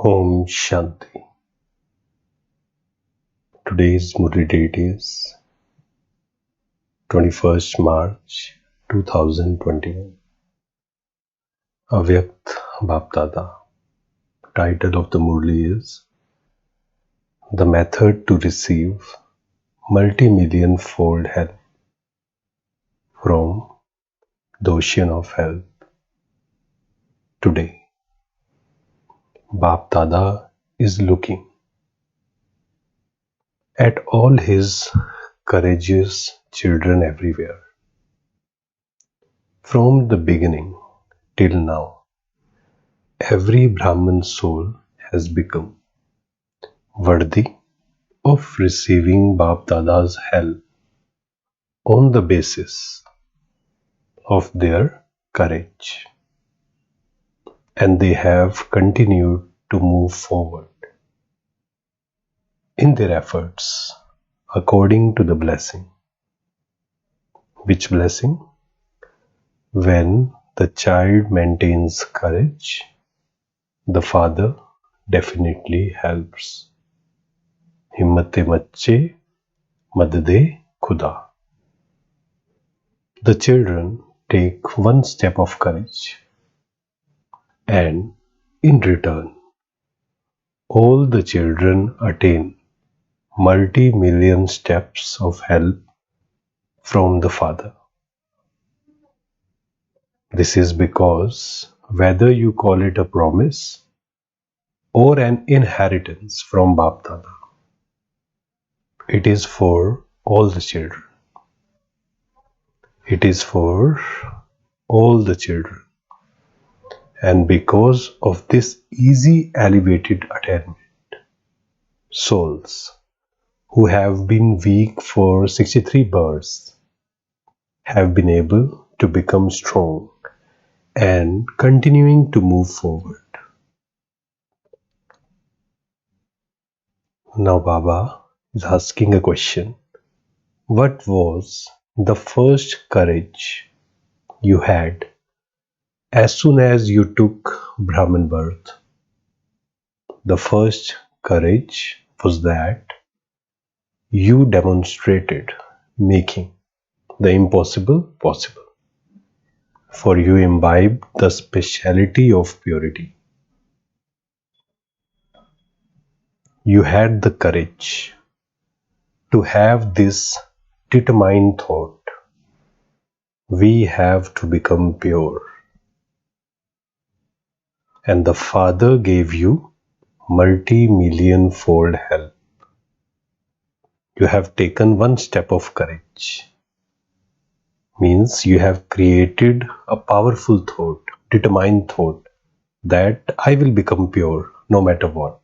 Om Shanti. Today's Murli date is 21st March 2021. Avyakt Bapdada. Title of the Murli is The Method to Receive Multi-Million Fold Help from the Ocean of Help. Today, Bapdada is looking at all his courageous children everywhere. From the beginning till now, every Brahman soul has become worthy of receiving Bap Dada's help on the basis of their courage, and they have continued to move forward in their efforts according to the blessing. Which blessing? When the child maintains courage, the father definitely helps. Himmate macche madde khuda. The children take one step of courage, and in return, all the children attain multi-million steps of help from the father. This is because whether you call it a promise or an inheritance from Bap Dada, it is for all the children. It is for all the children. And because of this easy elevated attainment, souls who have been weak for 63 births have been able to become strong and continuing to move forward. Now Baba is asking a question. What was the first courage you had as soon as you took Brahman birth? The first courage was that you demonstrated making the impossible possible. For you imbibed the speciality of purity. You had the courage to have this determined thought. We have to become pure. And the Father gave you multi-million fold help. You have taken one step of courage. Means you have created a powerful thought, determined thought, that I will become pure no matter what.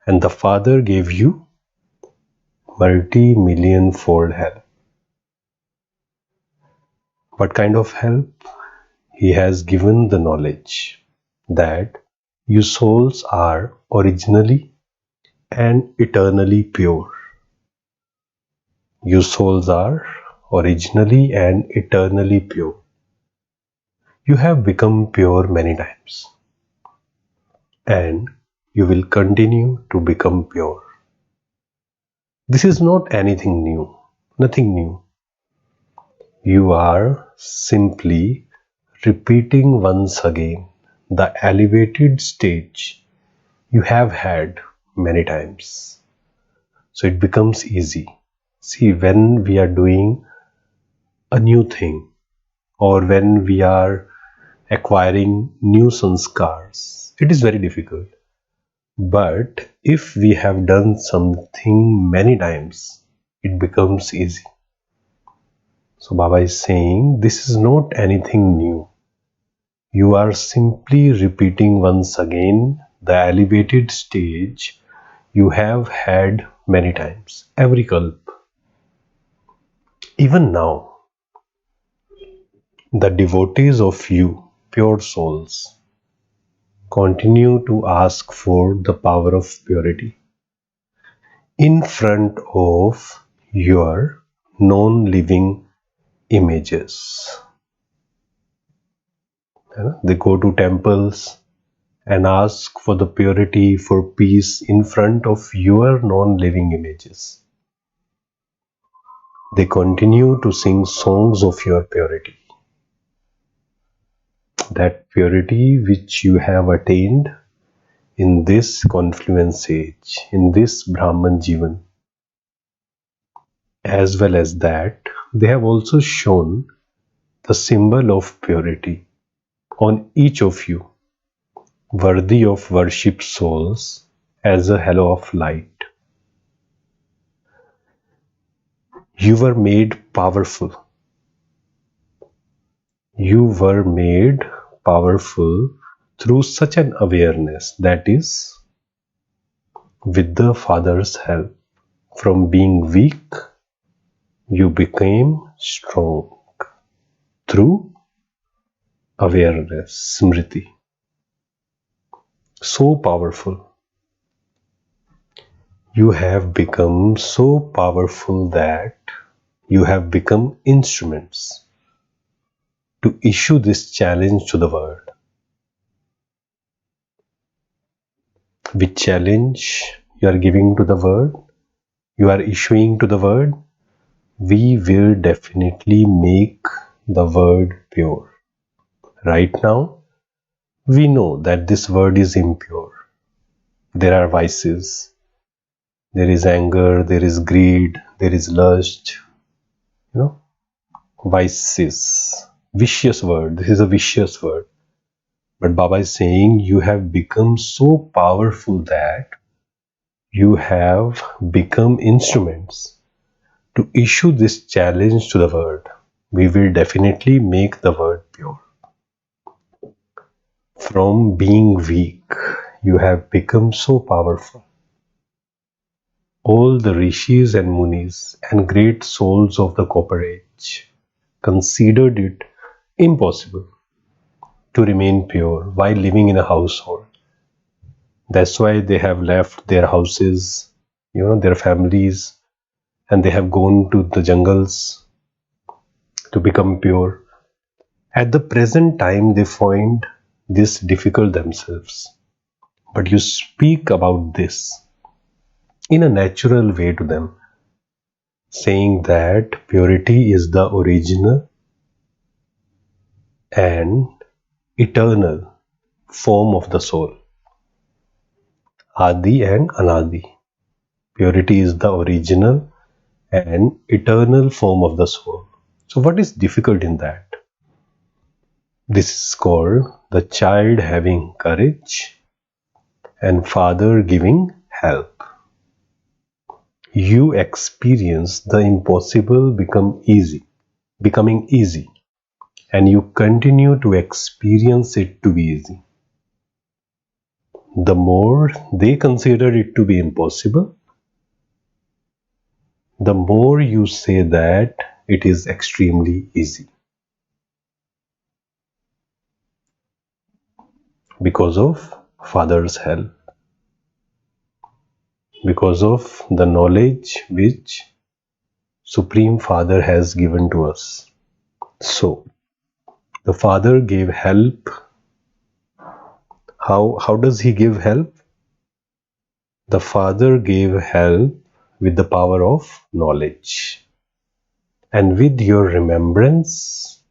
And the Father gave you multi-million fold help. What kind of help? He has given the knowledge that you souls are originally and eternally pure. You souls are originally and eternally pure. You have become pure many times, and you will continue to become pure. This is not anything new, nothing new. You are simply repeating once again the elevated stage you have had many times. So it becomes easy. See, when we are doing a new thing, or when we are acquiring new sanskars, it is very difficult. But if we have done something many times, it becomes easy. So Baba is saying, this is not anything new. You are simply repeating once again the elevated stage you have had many times, every kalp. Even now, the devotees of you, pure souls, continue to ask for the power of purity in front of your non-living images. They go to temples and ask for the purity, for peace in front of your non-living images. They continue to sing songs of your purity. That purity which you have attained in this confluence age, in this Brahman Jivan. As well as that, they have also shown the symbol of purity on each of you, worthy of worship souls, as a halo of light. You were made powerful. You were made powerful through such an awareness, that is, with the Father's help. From being weak, you became strong through awareness, smriti. So powerful. You have become so powerful that you have become instruments to issue this challenge to the world. Which challenge you are giving to the world, you are issuing to the world? We will definitely make the world pure. Right now, we know that this world is impure. There are vices. There is anger, there is greed, there is lust. Vices. Vicious word. This is a vicious word. But Baba is saying you have become so powerful that you have become instruments to issue this challenge to the world. We will definitely make the world pure. From being weak, you have become so powerful. All the rishis and munis and great souls of the Copper Age considered it impossible to remain pure while living in a household. That's why they have left their houses, their families, and they have gone to the jungles to become pure. At the present time, they find this difficult themselves. But you speak about this in a natural way to them, saying that purity is the original and eternal form of the soul. Adi and Anadi. Purity is the original and eternal form of the soul. So what is difficult in that? This is called the child having courage and father giving help. You experience the impossible becoming easy, and you continue to experience it to be easy. The more they consider it to be impossible, the more you say that it is extremely easy. Because of Father's help. Because of the knowledge which Supreme Father has given to us. So, the Father gave help. How does He give help? The Father gave help with the power of knowledge. And with your remembrance,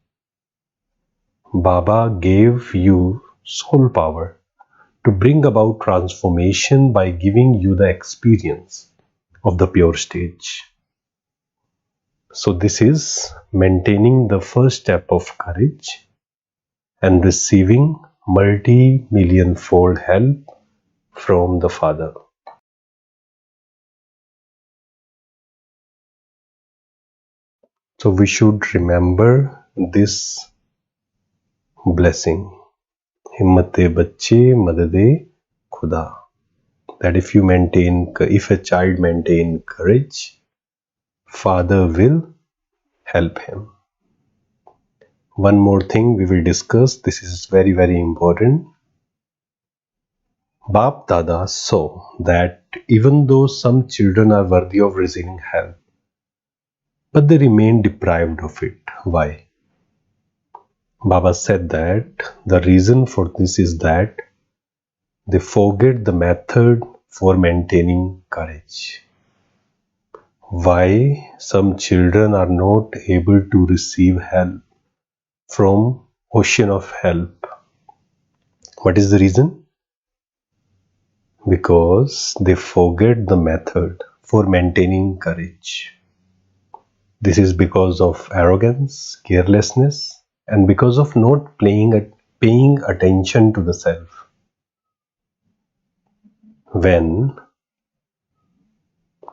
Baba gave you soul power to bring about transformation by giving you the experience of the pure stage. So this is maintaining the first step of courage and receiving multi-million-fold help from the Father. So we should remember this blessing. Himmate bacche madade khuda. That if a child maintain courage, Father will help him. One more thing we will discuss. This is very, very important. Bap Dada saw that even though some children are worthy of receiving help, but they remain deprived of it. Why? Baba said that the reason for this is that They forget the method for maintaining courage. Why some children are not able to receive help from ocean of help? What is the reason? Because they forget the method for maintaining courage. This is because of arrogance, carelessness, and because of not paying attention to the self. When,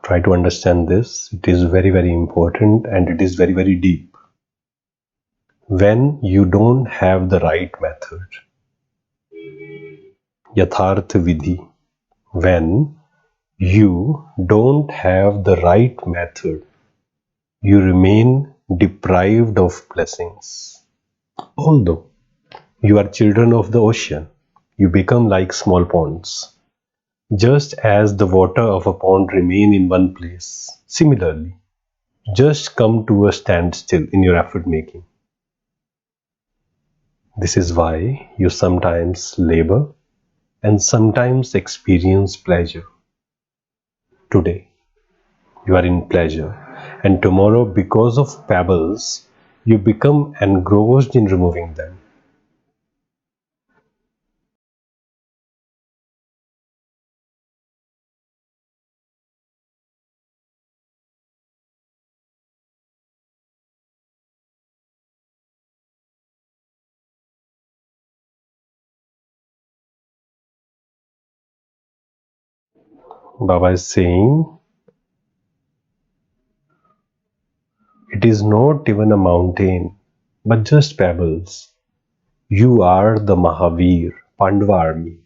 try to understand this, it is very, very important and it is very, very deep. When you don't have the right method, yatharth vidhi, when you don't have the right method, you remain deprived of blessings. Although you are children of the ocean, you become like small ponds. Just as the water of a pond remain in one place, similarly, just come to a standstill in your effort making. This is why you sometimes labor and sometimes experience pleasure. Today, you are in pleasure, and tomorrow, because of pebbles, you become engrossed in removing them. Baba is saying, it is not even a mountain, but just pebbles. You are the Mahavir, Pandava army,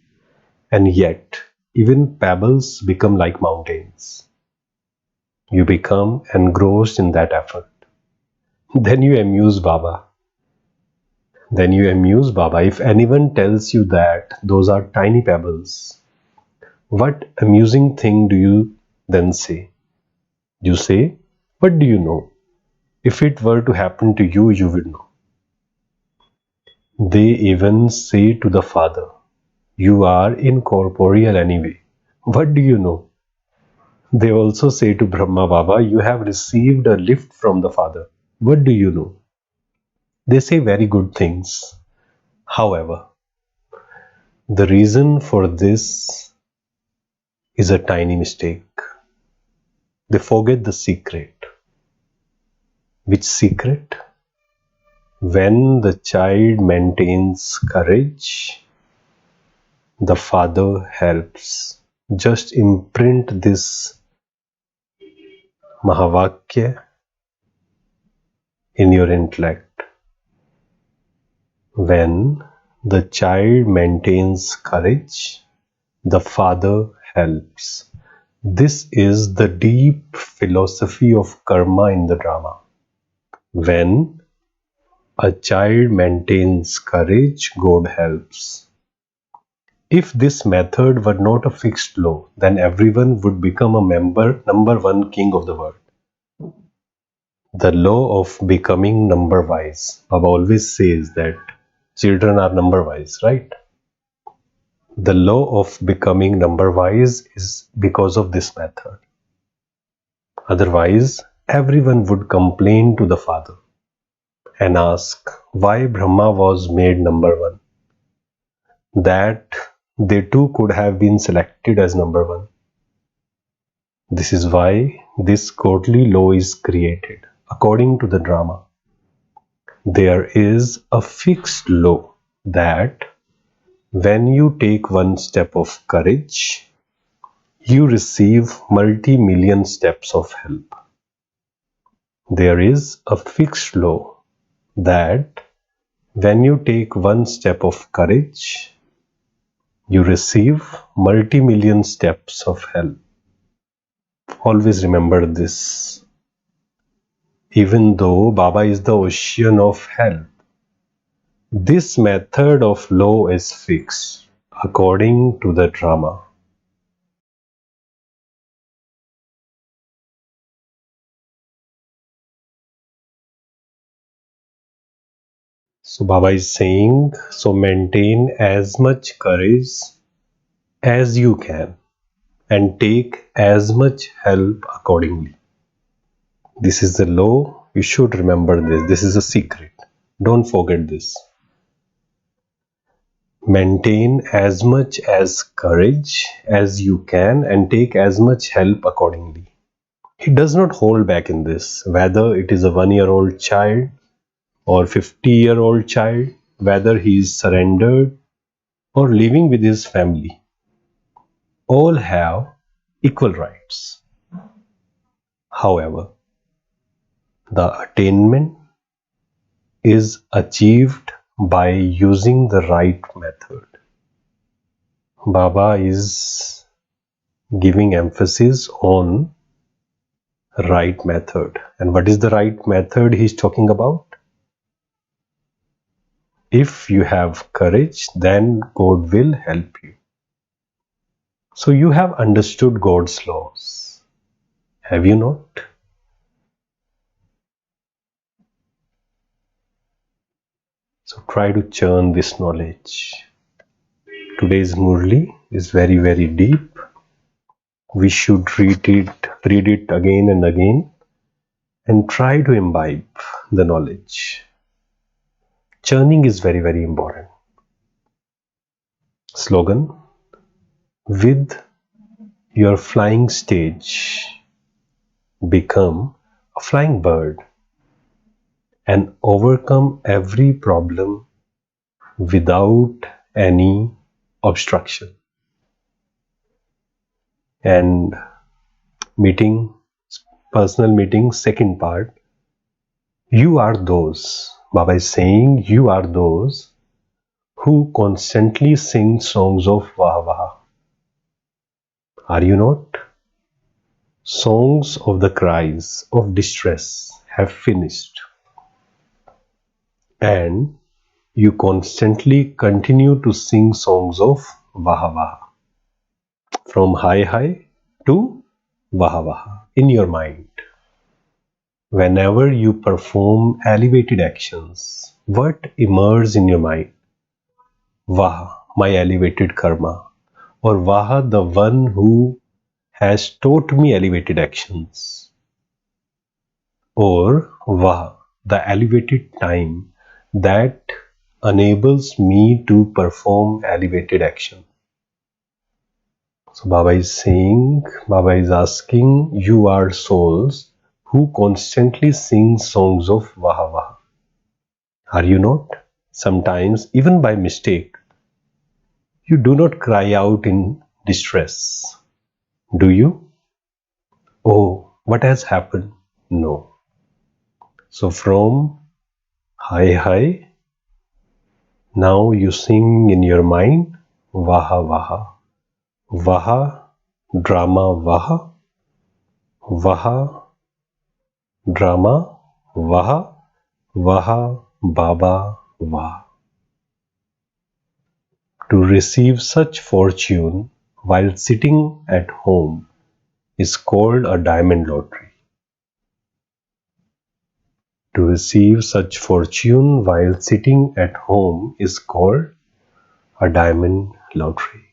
and yet even pebbles become like mountains. You become engrossed in that effort. Then you amuse Baba. If anyone tells you that those are tiny pebbles, what amusing thing do you then say? You say, what do you know? If it were to happen to you, you would know. They even say to the Father, you are incorporeal anyway. What do you know? They also say to Brahma Baba, you have received a lift from the Father. What do you know? They say very good things. However, the reason for this is a tiny mistake. They forget the secret. Which secret? When the child maintains courage, the Father helps. Just imprint this Mahavakya in your intellect. When the child maintains courage, the Father helps. This is the deep philosophy of karma in the drama. When a child maintains courage, God helps. If this method were not a fixed law, then everyone would become a number one king of the world. The law of becoming number wise. Baba always says that children are number wise, right? The law of becoming number wise is because of this method. Otherwise, everyone would complain to the Father and ask why Brahma was made number one. That they too could have been selected as number one. This is why this courtly law is created. According to the drama, there is a fixed law that when you take one step of courage, you receive multi-million steps of help. There is a fixed law that when you take one step of courage, you receive multi-million steps of help. Always remember this. Even though Baba is the ocean of help, this method of law is fixed according to the drama. So Baba is saying, so maintain as much courage as you can and take as much help accordingly. This is the law. You should remember this. This is a secret. Don't forget this. Maintain as much as courage as you can and take as much help accordingly. He does not hold back in this, whether it is a 1-year-old child or 50-year-old child, whether he is surrendered or living with his family. All have equal rights. However, the attainment is achieved by using the right method. Baba is giving emphasis on right method. And what is the right method he's talking about? If you have courage, then God will help you. So you have understood God's laws, have you not? So try to churn this knowledge. Today's Murli is very, very deep. We should read it again and again and try to imbibe the knowledge. Churning is very, very important. Slogan: with your flying stage, become a flying bird and overcome every problem without any obstruction. And personal meeting, second part, you are those, Baba is saying, you are those who constantly sing songs of Vaha Vaha. Are you not? Songs of the cries of distress have finished, and you constantly continue to sing songs of Vaha Vaha, from Hi Hi to Vaha Vaha in your mind. Whenever you perform elevated actions, what emerges in your mind? Vaha, my elevated karma, or Vaha, the one who has taught me elevated actions, or Vaha, the elevated time that enables me to perform elevated action. So Baba is saying, Baba is asking, you are souls who constantly sing songs of Vaha Vaha. Are you not? Sometimes, even by mistake, you do not cry out in distress, do you? Oh, what has happened? No. So from Hi Hi, now you sing in your mind Vaha Vaha. Vaha, drama Vaha. Vaha, drama Vaha. Vaha, Baba Vaha. To receive such fortune while sitting at home is called a diamond lottery. To receive such fortune while sitting at home is called a diamond lottery.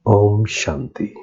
Om Shanti.